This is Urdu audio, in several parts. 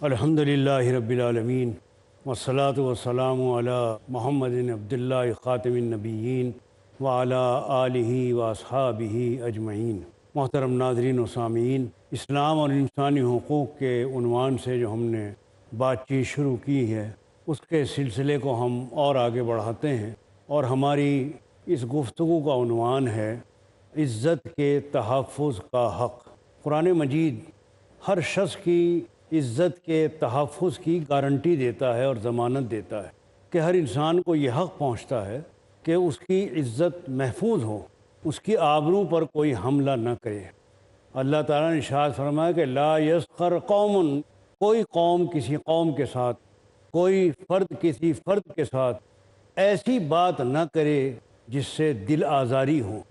الحمدللہ رب العالمین والصلاة والسلام علی محمد عبداللہ خاتم النبیین وعلی آلہ واصحابہ اجمعین۔ محترم ناظرین و سامعین، اسلام اور انسانی حقوق کے عنوان سے جو ہم نے بات چیت شروع کی ہے، اس کے سلسلے کو ہم اور آگے بڑھاتے ہیں، اور ہماری اس گفتگو کا عنوان ہے عزت کے تحفظ کا حق۔ قرآن مجید ہر شخص کی عزت کے تحفظ کی گارنٹی دیتا ہے اور ضمانت دیتا ہے کہ ہر انسان کو یہ حق پہنچتا ہے کہ اس کی عزت محفوظ ہو، اس کی آبرو پر کوئی حملہ نہ کرے۔ اللہ تعالیٰ نے ارشاد فرمایا کہ لا یسخر قوم، کوئی قوم کسی قوم کے ساتھ، کوئی فرد کسی فرد کے ساتھ ایسی بات نہ کرے جس سے دل آزاری ہو،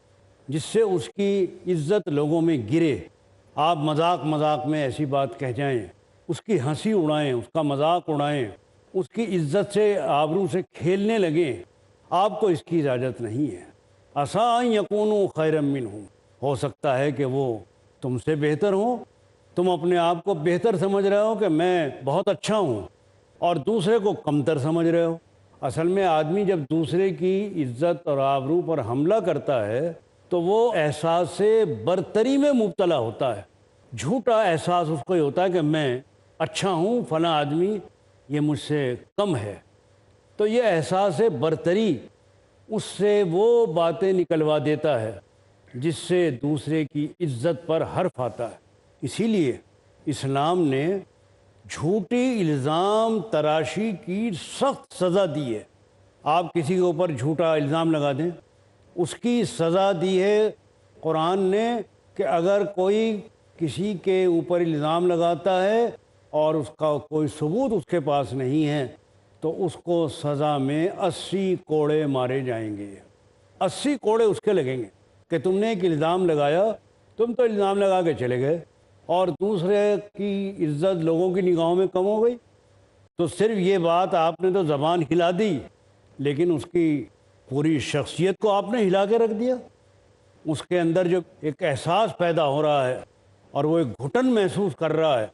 جس سے اس کی عزت لوگوں میں گرے۔ آپ مذاق میں ایسی بات کہہ جائیں، اس کی ہنسی اڑائیں، اس کا مذاق اڑائیں، اس کی عزت سے آبرو سے کھیلنے لگیں، آپ کو اس کی اجازت نہیں ہے۔ عسیٰ ان یکونوا خیرا منہم، ہو سکتا ہے کہ وہ تم سے بہتر ہوں، تم اپنے آپ کو بہتر سمجھ رہے ہو کہ میں بہت اچھا ہوں اور دوسرے کو کمتر سمجھ رہے ہو۔ اصل میں آدمی جب دوسرے کی عزت اور آبرو پر حملہ کرتا ہے تو وہ احساس برتری میں مبتلا ہوتا ہے، جھوٹا احساس اس کو یہ ہوتا ہے کہ میں اچھا ہوں، فلاں آدمی یہ مجھ سے کم ہے۔ تو یہ احساس برتری اس سے وہ باتیں نکلوا دیتا ہے جس سے دوسرے کی عزت پر حرف آتا ہے۔ اسی لیے اسلام نے جھوٹی الزام تراشی کی سخت سزا دی ہے۔ آپ کسی کے اوپر جھوٹا الزام لگا دیں، اس کی سزا دی ہے قرآن نے کہ اگر کوئی کسی کے اوپر الزام لگاتا ہے اور اس کا کوئی ثبوت اس کے پاس نہیں ہے تو اس کو سزا میں 80 کوڑے مارے جائیں گے۔ 80 کوڑے اس کے لگیں گے کہ تم نے ایک الزام لگایا، تم تو الزام لگا کے چلے گئے اور دوسرے کی عزت لوگوں کی نگاہوں میں کم ہو گئی، تو صرف یہ بات آپ نے تو زبان ہلا دی لیکن اس کی پوری شخصیت کو آپ نے ہلا کے رکھ دیا۔ اس کے اندر جو ایک احساس پیدا ہو رہا ہے اور وہ ایک گھٹن محسوس کر رہا ہے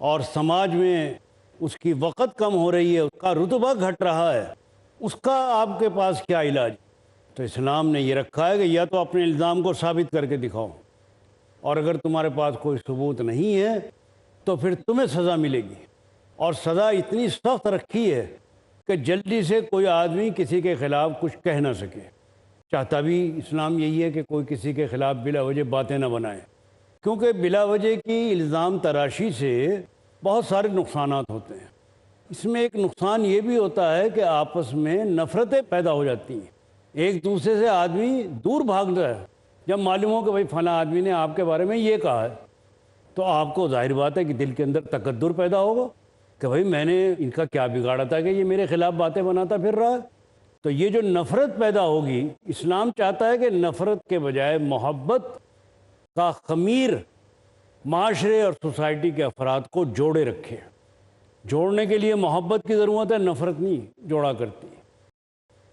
اور سماج میں اس کی وقت کم ہو رہی ہے، اس کا رتبہ گھٹ رہا ہے، اس کا آپ کے پاس کیا علاج؟ تو اسلام نے یہ رکھا ہے کہ یا تو اپنے الزام کو ثابت کر کے دکھاؤ، اور اگر تمہارے پاس کوئی ثبوت نہیں ہے تو پھر تمہیں سزا ملے گی، اور سزا اتنی سخت رکھی ہے کہ جلدی سے کوئی آدمی کسی کے خلاف کچھ کہہ نہ سکے۔ چاہتا بھی اسلام یہی ہے کہ کوئی کسی کے خلاف بلا وجہ باتیں نہ بنائے، کیونکہ بلا وجہ کی الزام تراشی سے بہت سارے نقصانات ہوتے ہیں۔ اس میں ایک نقصان یہ بھی ہوتا ہے کہ آپس میں نفرتیں پیدا ہو جاتی ہیں، ایک دوسرے سے آدمی دور بھاگتا ہے۔ جب معلوم ہو کہ بھائی فلاں آدمی نے آپ کے بارے میں یہ کہا ہے تو آپ کو ظاہر بات ہے کہ دل کے اندر تکدر پیدا ہوگا کہ بھائی میں نے ان کا کیا بگاڑا تھا کہ یہ میرے خلاف باتیں بناتا پھر رہا ہے۔ تو یہ جو نفرت پیدا ہوگی، اسلام چاہتا ہے کہ نفرت کے بجائے محبت کا خمیر معاشرے اور سوسائٹی کے افراد کو جوڑے رکھے۔ جوڑنے کے لیے محبت کی ضرورت ہے، نفرت نہیں جوڑا کرتی۔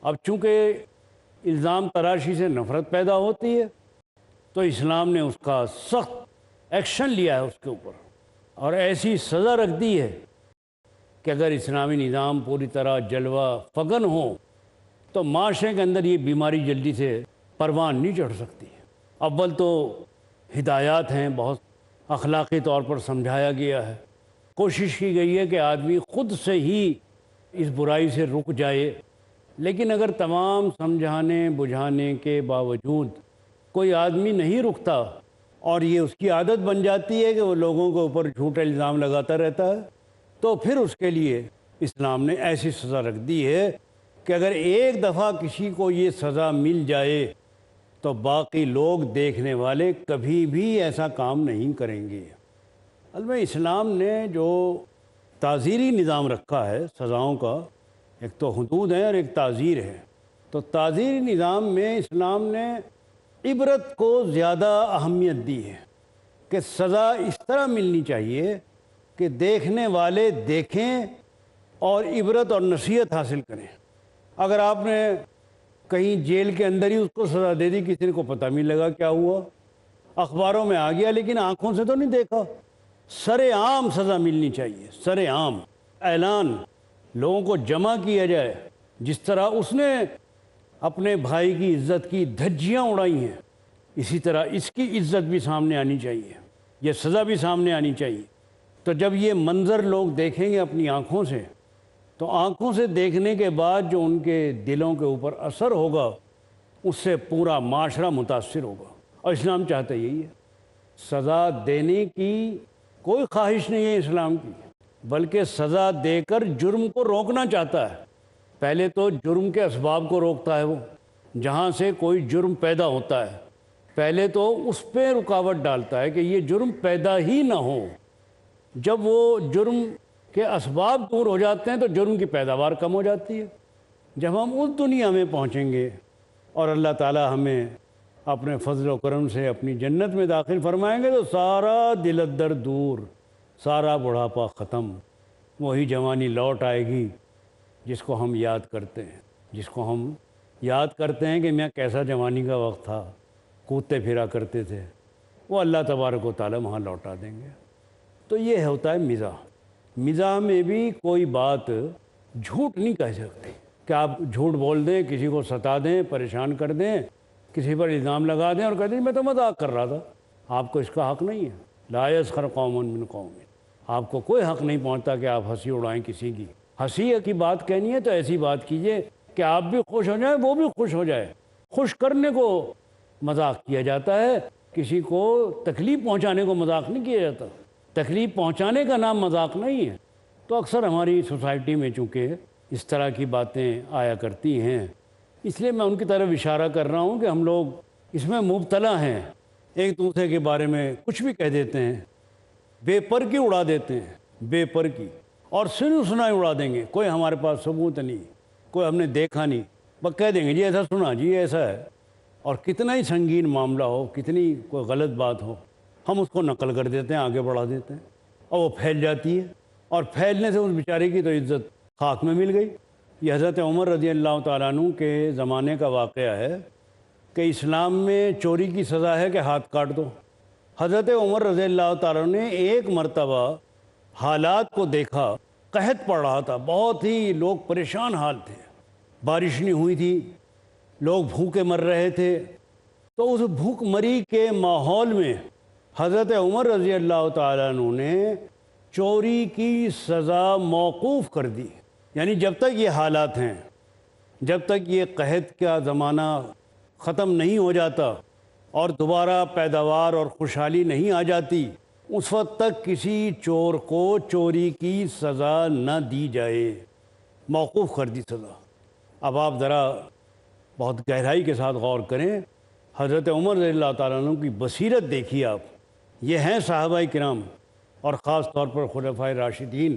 اب چونکہ الزام تراشی سے نفرت پیدا ہوتی ہے تو اسلام نے اس کا سخت ایکشن لیا ہے اس کے اوپر، اور ایسی سزا رکھ دی ہے کہ اگر اسلامی نظام پوری طرح جلوہ فگن ہو تو معاشرے کے اندر یہ بیماری جلدی سے پروان نہیں چڑھ سکتی۔ اول تو ہدایات ہیں، بہت اخلاقی طور پر سمجھایا گیا ہے، کوشش کی گئی ہے کہ آدمی خود سے ہی اس برائی سے رک جائے، لیکن اگر تمام سمجھانے بجھانے کے باوجود کوئی آدمی نہیں رکتا اور یہ اس کی عادت بن جاتی ہے کہ وہ لوگوں کے اوپر جھوٹا الزام لگاتا رہتا ہے، تو پھر اس کے لیے اسلام نے ایسی سزا رکھ دی ہے کہ اگر ایک دفعہ کسی کو یہ سزا مل جائے تو باقی لوگ دیکھنے والے کبھی بھی ایسا کام نہیں کریں گے۔ البتہ اسلام نے جو تعزیری نظام رکھا ہے سزاؤں کا، ایک تو حدود ہیں اور ایک تعزیر ہے، تو تعزیری نظام میں اسلام نے عبرت کو زیادہ اہمیت دی ہے کہ سزا اس طرح ملنی چاہیے کہ دیکھنے والے دیکھیں اور عبرت اور نصیحت حاصل کریں۔ اگر آپ نے کہیں جیل کے اندر ہی اس کو سزا دے دی، کسی کو پتہ نہیں لگا کیا ہوا، اخباروں میں آ گیا لیکن آنکھوں سے تو نہیں دیکھا، سر عام سزا ملنی چاہیے، سر عام اعلان، لوگوں کو جمع کیا جائے۔ جس طرح اس نے اپنے بھائی کی عزت کی دھجیاں اڑائی ہیں، اسی طرح اس کی عزت بھی سامنے آنی چاہیے، یہ سزا بھی سامنے آنی چاہیے۔ تو جب یہ منظر لوگ دیکھیں گے اپنی آنکھوں سے، تو آنکھوں سے دیکھنے کے بعد جو ان کے دلوں کے اوپر اثر ہوگا، اس سے پورا معاشرہ متاثر ہوگا۔ اور اسلام چاہتا یہی ہے، سزا دینے کی کوئی خواہش نہیں ہے اسلام کی، بلکہ سزا دے کر جرم کو روکنا چاہتا ہے۔ پہلے تو جرم کے اسباب کو روکتا ہے، وہ جہاں سے کوئی جرم پیدا ہوتا ہے پہلے تو اس پہ رکاوٹ ڈالتا ہے کہ یہ جرم پیدا ہی نہ ہو۔ جب وہ جرم کے اسباب دور ہو جاتے ہیں تو جرم کی پیداوار کم ہو جاتی ہے۔ جب ہم اس دنیا میں پہنچیں گے اور اللہ تعالی ہمیں اپنے فضل و کرم سے اپنی جنت میں داخل فرمائیں گے، تو سارا دل درد دور، سارا بڑھاپا ختم، وہی جوانی لوٹ آئے گی جس کو ہم یاد کرتے ہیں، جس کو ہم یاد کرتے ہیں کہ میں کیسا جوانی کا وقت تھا، کودتے پھرا کرتے تھے، وہ اللہ تبارک و تعالی وہاں لوٹا دیں گے۔ تو یہ ہوتا ہے مزاح۔ مزاح میں بھی کوئی بات جھوٹ نہیں کہہ سکتے کہ آپ جھوٹ بول دیں، کسی کو ستا دیں، پریشان کر دیں، کسی پر الزام لگا دیں اور کہہ دیں میں تو مذاق کر رہا تھا۔ آپ کو اس کا حق نہیں ہے۔ لا یسخر قوم من قوم، آپ کو کوئی حق نہیں پہنچتا کہ آپ ہنسی اڑائیں کسی کی۔ ہنسی کی بات کہنی ہے تو ایسی بات کیجئے کہ آپ بھی خوش ہو جائیں، وہ بھی خوش ہو جائے۔ خوش کرنے کو مذاق کیا جاتا ہے، کسی کو تکلیف پہنچانے کو مذاق نہیں کیا جاتا۔ تکلیف پہنچانے کا نام مذاق نہیں ہے۔ تو اکثر ہماری سوسائٹی میں چونکہ اس طرح کی باتیں آیا کرتی ہیں، اس لیے میں ان کی طرف اشارہ کر رہا ہوں کہ ہم لوگ اس میں مبتلا ہیں، ایک دوسرے کے بارے میں کچھ بھی کہہ دیتے ہیں، بے پر کی اڑا دیتے ہیں، بے پر کی، اور سنی سنائی اڑا دیں گے۔ کوئی ہمارے پاس ثبوت نہیں، کوئی ہم نے دیکھا نہیں، بس کہہ دیں گے جی ایسا سنا، جی ایسا ہے۔ اور کتنا ہی سنگین معاملہ ہو، کتنی کوئی غلط بات ہو، ہم اس کو نقل کر دیتے ہیں، آگے بڑھا دیتے ہیں، اور وہ پھیل جاتی ہے، اور پھیلنے سے اس بیچارے کی تو عزت خاک میں مل گئی۔ یہ حضرت عمر رضی اللہ تعالیٰ عنہ کے زمانے کا واقعہ ہے کہ اسلام میں چوری کی سزا ہے کہ ہاتھ کاٹ دو۔ حضرت عمر رضی اللہ تعالیٰ نے ایک مرتبہ حالات کو دیکھا، قحط پڑ رہا تھا، بہت ہی لوگ پریشان حال تھے، بارش نہیں ہوئی تھی، لوگ بھوکے مر رہے تھے۔ تو اس بھوک مری کے ماحول میں حضرت عمر رضی اللہ تعالیٰ عنہ نے چوری کی سزا موقوف کر دی۔ یعنی جب تک یہ حالات ہیں، جب تک یہ قحط کا زمانہ ختم نہیں ہو جاتا اور دوبارہ پیداوار اور خوشحالی نہیں آ جاتی، اس وقت تک کسی چور کو چوری کی سزا نہ دی جائے، موقوف کر دی سزا۔ اب آپ ذرا بہت گہرائی کے ساتھ غور کریں، حضرت عمر رضی اللہ تعالیٰ عنہ کی بصیرت دیکھیے آپ۔ یہ ہیں صحابہ کرام اور خاص طور پر خلفائے راشدین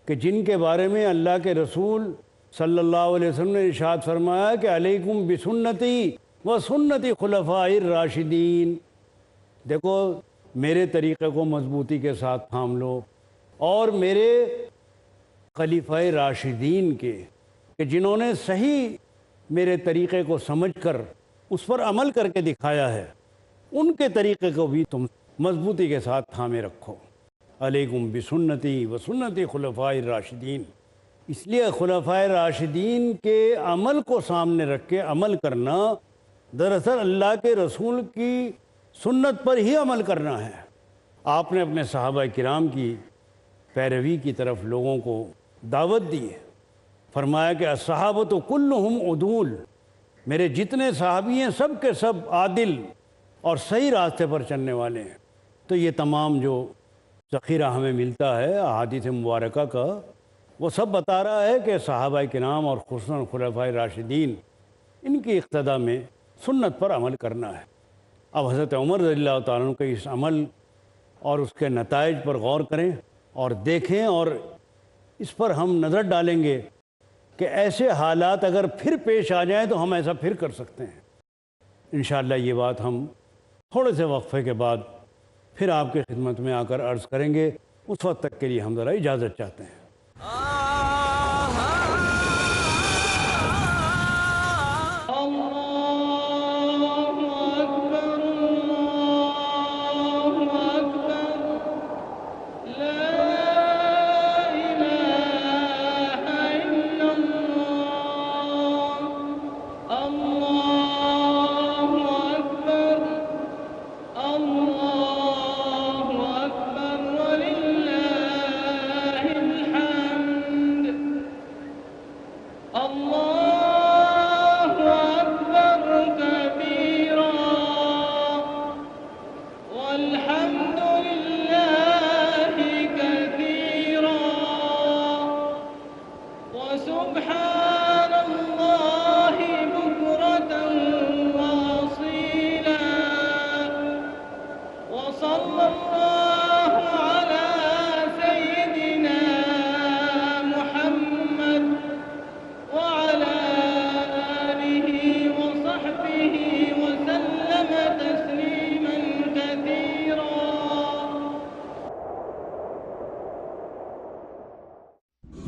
کہ جن کے بارے میں اللہ کے رسول صلی اللہ علیہ وسلم نے ارشاد فرمایا کہ علیکم بسنتی و سنتی خلفائے الراشدین، دیکھو میرے طریقے کو مضبوطی کے ساتھ تھام لو، اور میرے خلیفہ راشدین کے کہ جنہوں نے صحیح میرے طریقے کو سمجھ کر اس پر عمل کر کے دکھایا ہے، ان کے طریقے کو بھی تم مضبوطی کے ساتھ تھامے رکھو۔ علیکم بسنتی و سنتی خلفائے الراشدین، اس لیے خلفائے راشدین کے عمل کو سامنے رکھ کے عمل کرنا دراصل اللہ کے رسول کی سنت پر ہی عمل کرنا ہے۔ آپ نے اپنے صحابہ کرام کی پیروی کی طرف لوگوں کو دعوت دی ہے، فرمایا کہ الصحابۃ کلہم عدول، میرے جتنے صحابی ہیں سب کے سب عادل اور صحیح راستے پر چلنے والے ہیں۔ تو یہ تمام جو ذخیرہ ہمیں ملتا ہے احادیث مبارکہ کا، وہ سب بتا رہا ہے کہ صحابہ کرام اور خصوصاً خلفائے راشدین، ان کی اقتداء میں سنت پر عمل کرنا ہے۔ اب حضرت عمر رضی اللہ تعالیٰ عنہ کے اس عمل اور اس کے نتائج پر غور کریں اور دیکھیں، اور اس پر ہم نظر ڈالیں گے کہ ایسے حالات اگر پھر پیش آ جائیں تو ہم ایسا پھر کر سکتے ہیں۔ انشاءاللہ یہ بات ہم تھوڑے سے وقفے کے بعد پھر آپ کی خدمت میں آ کر عرض کریں گے۔ اس وقت تک کے لیے ہم ذرا اجازت چاہتے ہیں۔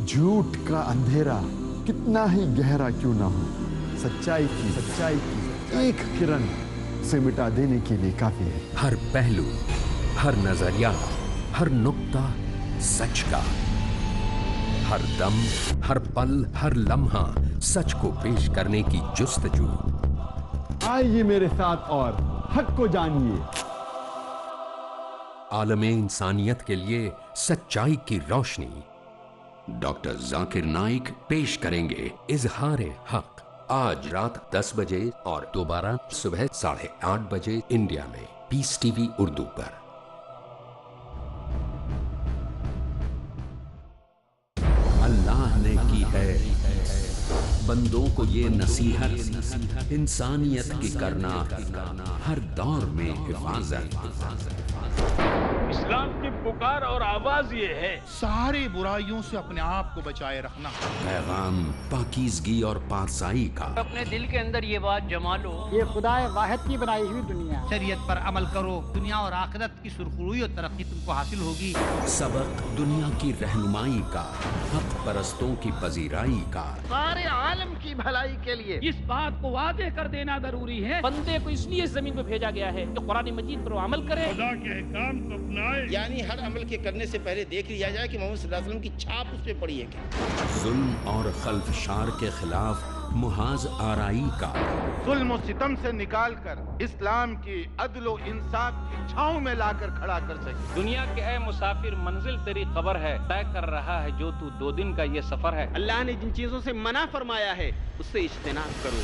جھوٹ کا اندھیرا کتنا ہی گہرا کیوں نہ ہو، سچائی کی ایک کرن سے مٹا دینے کے لیے کافی ہے۔ ہر پہلو، ہر نظریہ، ہر نقطہ سچ کا، ہر دم، ہر پل، ہر لمحہ سچ کو پیش کرنے کی جستجو۔ آئیے میرے ساتھ اور حق کو جانیے۔ عالم انسانیت کے لیے سچائی کی روشنی۔ ڈاکٹر ذاکر نائک پیش کریں گے اظہار حق، آج رات 10 بجے اور دوبارہ صبح 8:30 بجے انڈیا میں، پیس ٹی وی اردو پر۔ اللہ نے کی ہے بندوں کو یہ نصیحت، انسانیت کی کرنا ہر دور میں حفاظت۔ اسلام کی پکار اور آواز یہ ہے، ساری برائیوں سے اپنے آپ کو بچائے رکھنا۔ پیغام پاکیزگی اور پاکسائی کا۔ اپنے دل کے اندر یہ بات جما لو، یہ خدا واحد کی بنائی ہوئی دنیا، شریعت پر عمل کرو، دنیا اور آخرت کی سرخروئی اور ترقی تم کو حاصل ہوگی۔ سبق دنیا کی رہنمائی کا، حق پرستوں کی پذیرائی کا۔ سارے عالم کی بھلائی کے لیے اس بات کو واضح کر دینا ضروری ہے، بندے کو اس لیے زمین پہ بھیجا گیا ہے کہ قرآن مجید پر وہ عمل کرے۔ خدا کے احکام کو اپنائے، یعنی ہر عمل کے کرنے سے پہلے دیکھ لیا جائے کہ محمد صلی اللہ علیہ وسلم کی چھاپ اس پہ پڑی ہے کیا۔ ظلم اور خلفشار کے خلاف محاذ آرائی کا۔ ظلم و ستم سے نکال کر اسلام کی عدل و انصاف کی چھاؤں میں لا کر کھڑا کر سکے۔ دنیا کے اے مسافر، منزل تیری قبر ہے، طے کر رہا ہے جو تو 2 دن کا یہ سفر ہے۔ اللہ نے جن چیزوں سے منع فرمایا ہے اس سے اجتناب کرو۔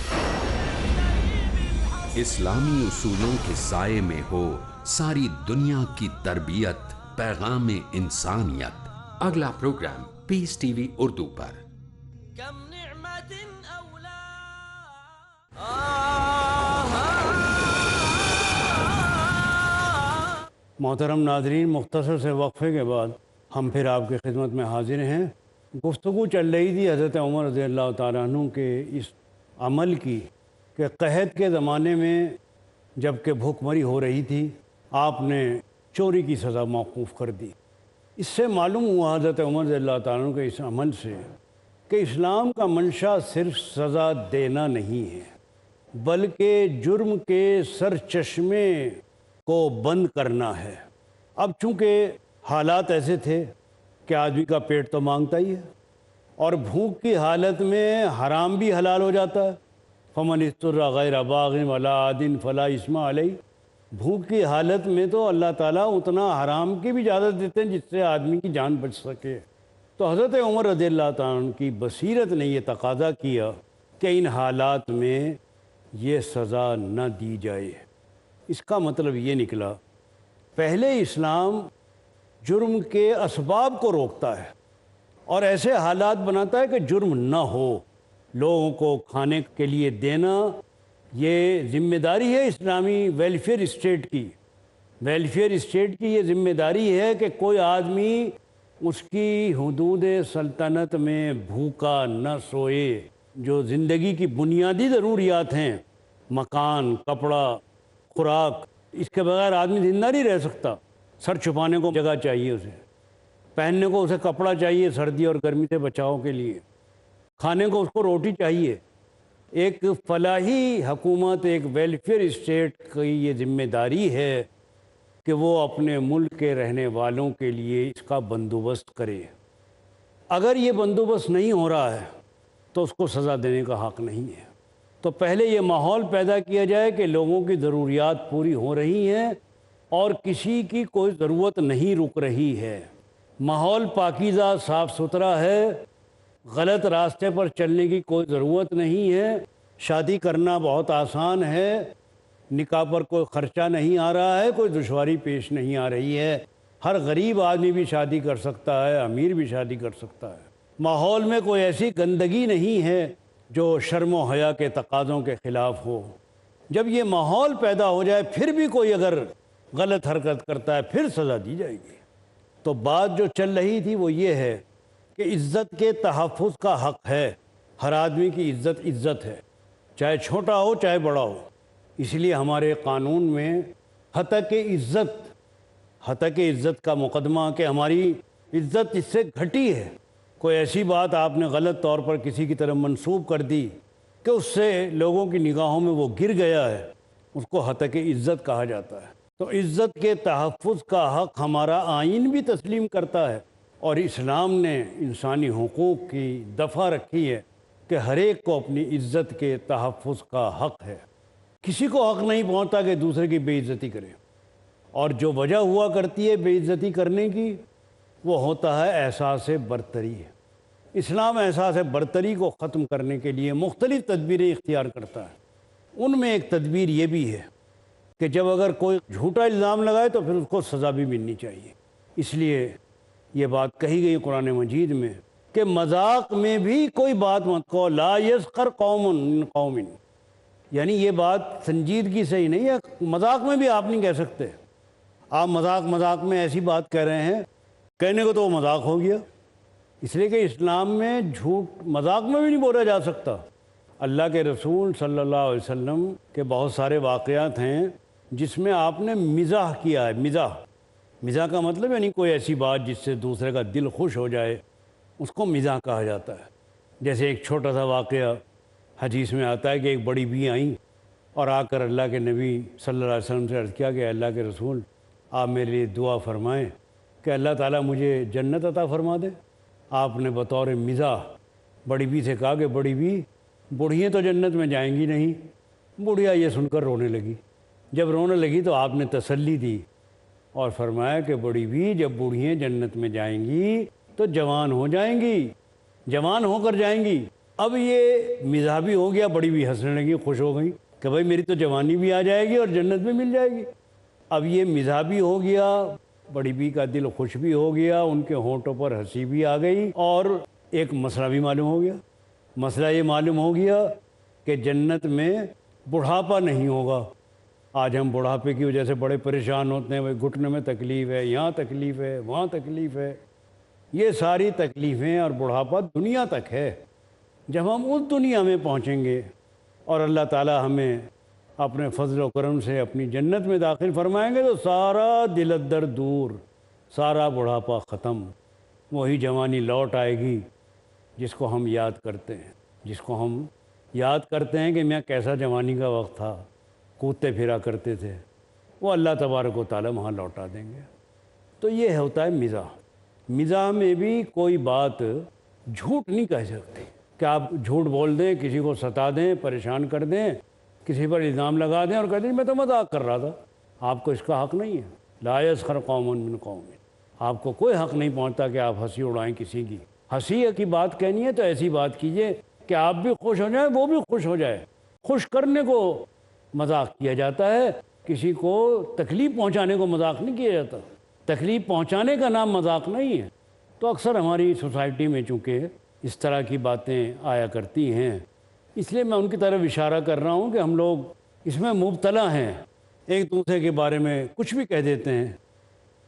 اسلامی اصولوں کے سائے میں ہو ساری دنیا کی تربیت، پیغام انسانیت۔ اگلا پروگرام پیس ٹی وی اردو پر۔ محترم ناظرین، مختصر سے وقفے کے بعد ہم پھر آپ کی خدمت میں حاضر ہیں۔ گفتگو چل رہی تھی حضرت عمر رضی اللہ تعالیٰ عنہ کے اس عمل کی کہ قحط کے زمانے میں جب کہ بھوک مری ہو رہی تھی، آپ نے چوری کی سزا موقوف کر دی۔ اس سے معلوم ہوا حضرت عمر رضی اللہ تعالیٰ عنہ کے اس عمل سے کہ اسلام کا منشا صرف سزا دینا نہیں ہے، بلکہ جرم کے سر چشمے کو بند کرنا ہے۔ اب چونکہ حالات ایسے تھے کہ آدمی کا پیٹ تو مانگتا ہی ہے، اور بھوک کی حالت میں حرام بھی حلال ہو جاتا ہے۔ فمن اضطر غیر باغ ولا عاد فلا اثم علیہ۔ بھوک کی حالت میں تو اللہ تعالیٰ اتنا حرام کی بھی اجازت دیتے ہیں جس سے آدمی کی جان بچ سکے۔ تو حضرت عمر رضی اللہ تعالیٰ عنہ کی بصیرت نے یہ تقاضا کیا کہ ان حالات میں یہ سزا نہ دی جائے۔ اس کا مطلب یہ نکلا، پہلے اسلام جرم کے اسباب کو روکتا ہے اور ایسے حالات بناتا ہے کہ جرم نہ ہو۔ لوگوں کو کھانے کے لیے دینا یہ ذمہ داری ہے اسلامی ویلفیئر اسٹیٹ کی۔ ویلفیئر اسٹیٹ کی یہ ذمہ داری ہے کہ کوئی آدمی اس کی حدود سلطنت میں بھوکا نہ سوئے۔ جو زندگی کی بنیادی ضروریات ہیں، مکان، کپڑا، خوراک، اس کے بغیر آدمی زندہ نہیں رہ سکتا۔ سر چھپانے کو جگہ چاہیے، اسے پہننے کو اسے کپڑا چاہیے سردی اور گرمی سے بچاؤ کے لیے، کھانے کو اس کو روٹی چاہیے۔ ایک فلاحی حکومت، ایک ویلفیئر اسٹیٹ کی یہ ذمہ داری ہے کہ وہ اپنے ملک کے رہنے والوں کے لیے اس کا بندوبست کرے۔ اگر یہ بندوبست نہیں ہو رہا ہے تو اس کو سزا دینے کا حق نہیں ہے۔ تو پہلے یہ ماحول پیدا کیا جائے کہ لوگوں کی ضروریات پوری ہو رہی ہیں اور کسی کی کوئی ضرورت نہیں رک رہی ہے۔ ماحول پاکیزہ صاف ستھرا ہے، غلط راستے پر چلنے کی کوئی ضرورت نہیں ہے، شادی کرنا بہت آسان ہے، نکاح پر کوئی خرچہ نہیں آ رہا ہے، کوئی دشواری پیش نہیں آ رہی ہے، ہر غریب آدمی بھی شادی کر سکتا ہے، امیر بھی شادی کر سکتا ہے۔ ماحول میں کوئی ایسی گندگی نہیں ہے جو شرم و حیا کے تقاضوں کے خلاف ہو۔ جب یہ ماحول پیدا ہو جائے پھر بھی کوئی اگر غلط حرکت کرتا ہے پھر سزا دی جائے گی۔ تو بات جو چل رہی تھی وہ یہ ہے کہ عزت کے تحفظ کا حق ہے۔ ہر آدمی کی عزت عزت ہے، چاہے چھوٹا ہو چاہے بڑا ہو۔ اس لیے ہمارے قانون میں ہتک عزت کا مقدمہ کہ ہماری عزت اس سے گھٹی ہے، کوئی ایسی بات آپ نے غلط طور پر کسی کی طرف منسوب کر دی کہ اس سے لوگوں کی نگاہوں میں وہ گر گیا ہے، اس کو ہتک عزت کہا جاتا ہے۔ تو عزت کے تحفظ کا حق ہمارا آئین بھی تسلیم کرتا ہے، اور اسلام نے انسانی حقوق کی دفعہ رکھی ہے کہ ہر ایک کو اپنی عزت کے تحفظ کا حق ہے۔ کسی کو حق نہیں پہنچتا کہ دوسرے کی بے عزتی کرے، اور جو وجہ ہوا کرتی ہے بے عزتی کرنے کی وہ ہوتا ہے احساس برتری۔ اسلام احساس برتری کو ختم کرنے کے لیے مختلف تدبیریں اختیار کرتا ہے۔ ان میں ایک تدبیر یہ بھی ہے کہ جب اگر کوئی جھوٹا الزام لگائے تو پھر اس کو سزا بھی ملنی چاہیے۔ اس لیے یہ بات کہی گئی قرآن مجید میں کہ مذاق میں بھی کوئی بات مت کہو، لا یسخر قوم من قوم، یعنی یہ بات سنجیدگی سے ہی نہیں ہے، مذاق میں بھی آپ نہیں کہہ سکتے۔ آپ مذاق میں ایسی بات کہہ رہے ہیں، کہنے کو تو وہ مذاق ہو گیا، اس لیے کہ اسلام میں جھوٹ مذاق میں بھی نہیں بولا جا سکتا۔ اللہ کے رسول صلی اللہ علیہ وسلم کے بہت سارے واقعات ہیں جس میں آپ نے مزاح کیا ہے۔ مزاح کا مطلب یعنی کوئی ایسی بات جس سے دوسرے کا دل خوش ہو جائے، اس کو مزاح کہا جاتا ہے۔ جیسے ایک چھوٹا سا واقعہ حدیث میں آتا ہے کہ ایک بڑی بی آئیں اور آ کر اللہ کے نبی صلی اللہ علیہ وسلم سے عرض کیا کہ اللہ کے رسول آپ میرے لیے دعا فرمائیں کہ اللہ تعالیٰ مجھے جنت عطا فرما دے۔ آپ نے بطور مزاح بڑی بی سے کہا کہ بڑی بی، بوڑھیاں تو جنت میں جائیں گی نہیں۔ بوڑھیا یہ سن کر رونے لگی۔ جب رونے لگی تو آپ نے تسلی دی اور فرمایا کہ بڑی بی، جب بوڑھیاں جنت میں جائیں گی تو جوان ہو جائیں گی، جوان ہو کر جائیں گی۔ اب یہ مزاح بھی ہو گیا، بڑی بی ہنسنے لگی، خوش ہو گئی کہ بھائی میری تو جوانی بھی آ جائے گی اور جنت بھی مل جائے گی۔ اب یہ مزاح بھی ہو گیا، بڑی بی کا دل خوش بھی ہو گیا، ان کے ہونٹوں پر ہنسی بھی آ گئی، اور ایک مسئلہ بھی معلوم ہو گیا۔ مسئلہ یہ معلوم ہو گیا کہ جنت میں بڑھاپا نہیں ہوگا۔ آج ہم بڑھاپے کی وجہ سے بڑے پریشان ہوتے ہیں، بھائی گھٹنے میں تکلیف ہے، یہاں تکلیف ہے، وہاں تکلیف ہے۔ یہ ساری تکلیفیں اور بڑھاپا دنیا تک ہے۔ جب ہم اس دنیا میں پہنچیں گے اور اللہ تعالی ہمیں اپنے فضل و کرم سے اپنی جنت میں داخل فرمائیں گے تو سارا دل درد دور، سارا بڑھاپا ختم، وہی جوانی لوٹ آئے گی جس کو ہم یاد کرتے ہیں، جس کو ہم یاد کرتے ہیں کہ میں کیسا جوانی کا وقت تھا، کودتے پھرا کرتے تھے، وہ اللہ تبارک و تعالی وہاں لوٹا دیں گے۔ تو یہ ہوتا ہے مزاح۔ مزاح میں بھی کوئی بات جھوٹ نہیں کہہ سکتی کہ آپ جھوٹ بول دیں، کسی کو ستا دیں، پریشان کر دیں، کسی پر الزام لگا دیں اور کہہ دیں میں تو مذاق کر رہا تھا۔ آپ کو اس کا حق نہیں ہے۔ لا یسخر قوم من قوم، آپ کو کوئی حق نہیں پہنچتا کہ آپ ہنسی اڑائیں کسی کی۔ ہنسی کی بات کہنی ہے تو ایسی بات کیجئے کہ آپ بھی خوش ہو جائیں، وہ بھی خوش ہو جائے۔ خوش کرنے کو مذاق کیا جاتا ہے، کسی کو تکلیف پہنچانے کو مذاق نہیں کیا جاتا۔ تکلیف پہنچانے کا نام مذاق نہیں ہے۔ تو اکثر ہماری سوسائٹی میں چونکہ اس طرح کی باتیں آیا کرتی ہیں، اس لیے میں ان کی طرف اشارہ کر رہا ہوں کہ ہم لوگ اس میں مبتلا ہیں، ایک دوسرے کے بارے میں کچھ بھی کہہ دیتے ہیں،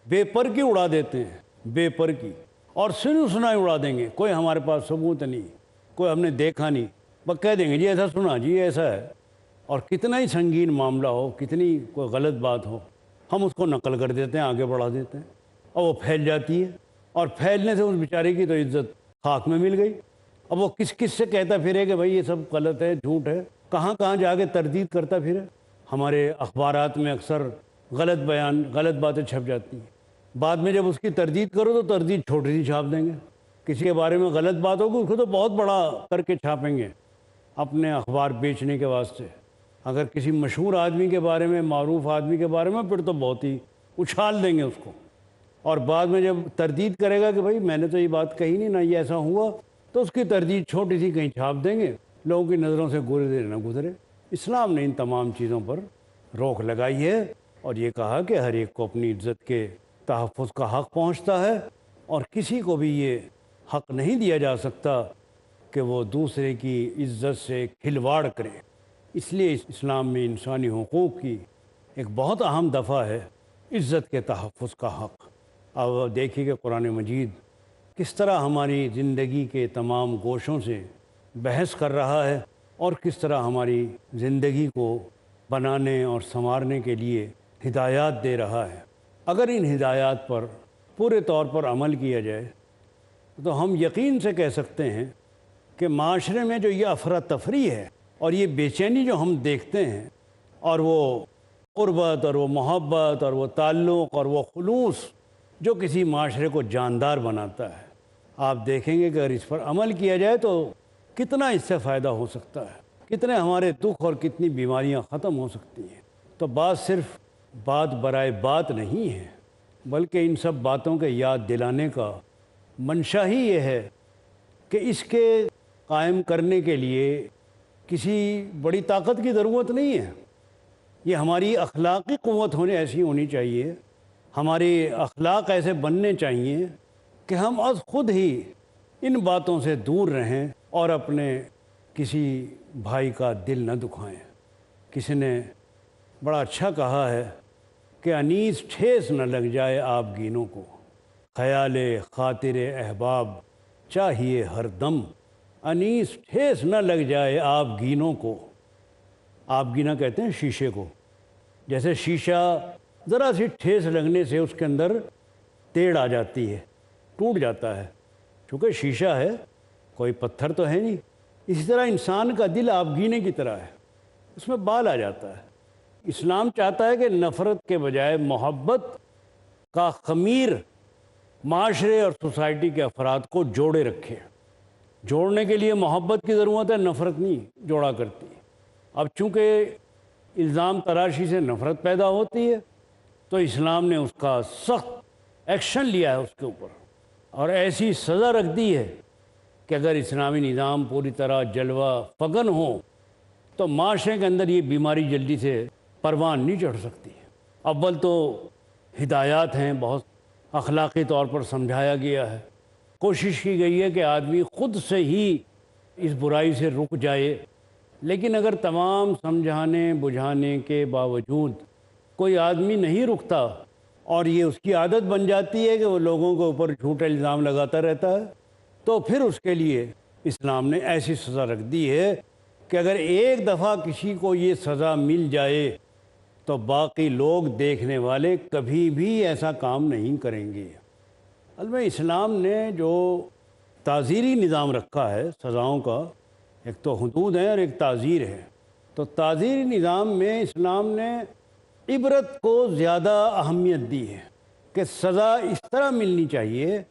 بے پر کی اڑا دیتے ہیں، بے پر کی، اور سنی سنائی اڑا دیں گے۔ کوئی ہمارے پاس ثبوت نہیں، کوئی ہم نے دیکھا نہیں، بس کہہ دیں گے جی ایسا سنا، جی ایسا ہے۔ اور کتنا ہی سنگین معاملہ ہو، کتنی کوئی غلط بات ہو، ہم اس کو نقل کر دیتے ہیں، آگے بڑھا دیتے ہیں، اور وہ پھیل جاتی ہے، اور پھیلنے سے اس بیچارے کی تو عزت خاک میں مل گئی۔ اب وہ کس کس سے کہتا پھرے کہ بھائی یہ سب غلط ہے، جھوٹ ہے، کہاں کہاں جا کے تردید کرتا پھرے۔ ہمارے اخبارات میں اکثر غلط بیان، غلط باتیں چھپ جاتی ہیں، بعد میں جب اس کی تردید کرو تو تردید چھوٹی سی چھاپ دیں گے۔ کسی کے بارے میں غلط بات ہوگی اس کو تو بہت بڑا کر کے چھاپیں گے اپنے اخبار بیچنے کے واسطے۔ اگر کسی مشہور آدمی کے بارے میں، معروف آدمی کے بارے میں، پھر تو بہت ہی اچھال دیں گے اس کو، اور بعد میں جب تردید کرے گا کہ بھائی میں نے تو یہ بات کہی نہیں، نہ یہ ایسا ہوا، تو اس کی تردید چھوٹی سی کہیں چھاپ دیں گے، لوگوں کی نظروں سے گزرے نہ گزرے۔ اسلام نے ان تمام چیزوں پر روک لگائی ہے اور یہ کہا کہ ہر ایک کو اپنی عزت کے تحفظ کا حق پہنچتا ہے، اور کسی کو بھی یہ حق نہیں دیا جا سکتا کہ وہ دوسرے کی عزت سے کھلواڑ کرے۔ اس لیے اسلام میں انسانی حقوق کی ایک بہت اہم دفعہ ہے عزت کے تحفظ کا حق۔ اب دیکھیے کہ قرآن مجید کس طرح ہماری زندگی کے تمام گوشوں سے بحث کر رہا ہے اور کس طرح ہماری زندگی کو بنانے اور سنوارنے کے لیے ہدایات دے رہا ہے۔ اگر ان ہدایات پر پورے طور پر عمل کیا جائے تو ہم یقین سے کہہ سکتے ہیں کہ معاشرے میں جو یہ افراتفری ہے اور یہ بے چینی جو ہم دیکھتے ہیں، اور وہ قربت اور وہ محبت اور وہ تعلق اور وہ خلوص جو کسی معاشرے کو جاندار بناتا ہے، آپ دیکھیں گے کہ اگر اس پر عمل کیا جائے تو کتنا اس سے فائدہ ہو سکتا ہے، کتنے ہمارے دکھ اور کتنی بیماریاں ختم ہو سکتی ہیں۔ تو بات صرف بات برائے بات نہیں ہے، بلکہ ان سب باتوں کے یاد دلانے کا منشا ہی یہ ہے کہ اس کے قائم کرنے کے لیے کسی بڑی طاقت کی ضرورت نہیں ہے۔ یہ ہماری اخلاقی قوت ایسی ہونی چاہیے، ہمارے اخلاق ایسے بننے چاہیے کہ ہم از خود ہی ان باتوں سے دور رہیں اور اپنے کسی بھائی کا دل نہ دکھائیں۔ کسی نے بڑا اچھا کہا ہے کہ انیس ٹھیس نہ لگ جائے آپ گینوں کو، خیال خاطر احباب چاہیے ہر دم، انیس ٹھیس نہ لگ جائے آپ گینوں کو۔ آپ گینا کہتے ہیں شیشے کو، جیسے شیشہ ذرا سی ٹھیس لگنے سے اس کے اندر تیڑ آ جاتی ہے، ٹوٹ جاتا ہے، چونکہ شیشہ ہے، کوئی پتھر تو ہے نہیں۔ اسی طرح انسان کا دل آپ گینے کی طرح ہے، اس میں بال آ جاتا ہے۔ اسلام چاہتا ہے کہ نفرت کے بجائے محبت کا خمیر معاشرے اور سوسائٹی کے افراد کو جوڑے رکھے۔ جوڑنے کے لیے محبت کی ضرورت ہے، نفرت نہیں جوڑا کرتی۔ اب چونکہ الزام تراشی سے نفرت پیدا ہوتی ہے تو اسلام نے اس کا سخت ایکشن لیا ہے اس کے اوپر، اور ایسی سزا رکھ دی ہے کہ اگر اسلامی نظام پوری طرح جلوہ فگن ہو تو معاشرے کے اندر یہ بیماری جلدی سے پروان نہیں چڑھ سکتی۔ اول تو ہدایات ہیں، بہت اخلاقی طور پر سمجھایا گیا ہے، کوشش کی گئی ہے کہ آدمی خود سے ہی اس برائی سے رک جائے، لیکن اگر تمام سمجھانے بجھانے کے باوجود کوئی آدمی نہیں رکتا اور یہ اس کی عادت بن جاتی ہے کہ وہ لوگوں کے اوپر جھوٹے الزام لگاتا رہتا ہے، تو پھر اس کے لیے اسلام نے ایسی سزا رکھ دی ہے کہ اگر ایک دفعہ کسی کو یہ سزا مل جائے تو باقی لوگ دیکھنے والے کبھی بھی ایسا کام نہیں کریں گے۔ البتہ اسلام نے جو تعزیری نظام رکھا ہے سزاؤں کا، ایک تو حدود ہے اور ایک تعزیر ہے، تو تعزیری نظام میں اسلام نے عبرت کو زیادہ اہمیت دی ہے کہ سزا اس طرح ملنی چاہیے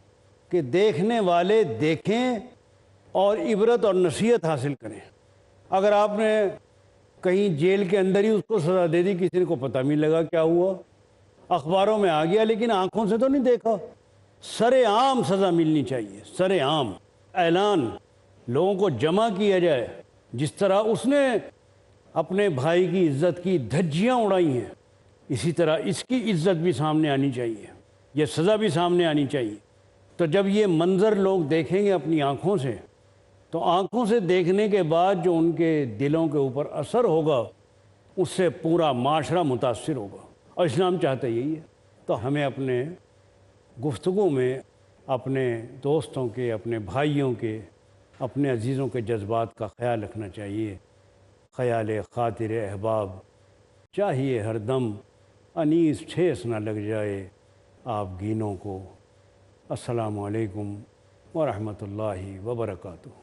کہ دیکھنے والے دیکھیں اور عبرت اور نصیحت حاصل کریں۔ اگر آپ نے کہیں جیل کے اندر ہی اس کو سزا دے دی، کسی کو پتہ نہیں لگا کیا ہوا، اخباروں میں آ گیا لیکن آنکھوں سے تو نہیں دیکھا، سر عام سزا ملنی چاہیے، سر عام اعلان، لوگوں کو جمع کیا جائے۔ جس طرح اس نے اپنے بھائی کی عزت کی دھجیاں اڑائی ہیں، اسی طرح اس کی عزت بھی سامنے آنی چاہیے، یہ سزا بھی سامنے آنی چاہیے۔ تو جب یہ منظر لوگ دیکھیں گے اپنی آنکھوں سے، تو آنکھوں سے دیکھنے کے بعد جو ان کے دلوں کے اوپر اثر ہوگا اس سے پورا معاشرہ متاثر ہوگا، اور اسلام چاہتا یہی ہے۔ تو ہمیں اپنے گفتگو میں اپنے دوستوں کے، اپنے بھائیوں کے، اپنے عزیزوں کے جذبات کا خیال رکھنا چاہیے۔ خیال خاطر احباب چاہیے ہر دم، انیس ٹھیس نہ لگ جائے آپ گینوں کو۔ السلام علیکم ورحمۃ اللہ وبرکاتہ۔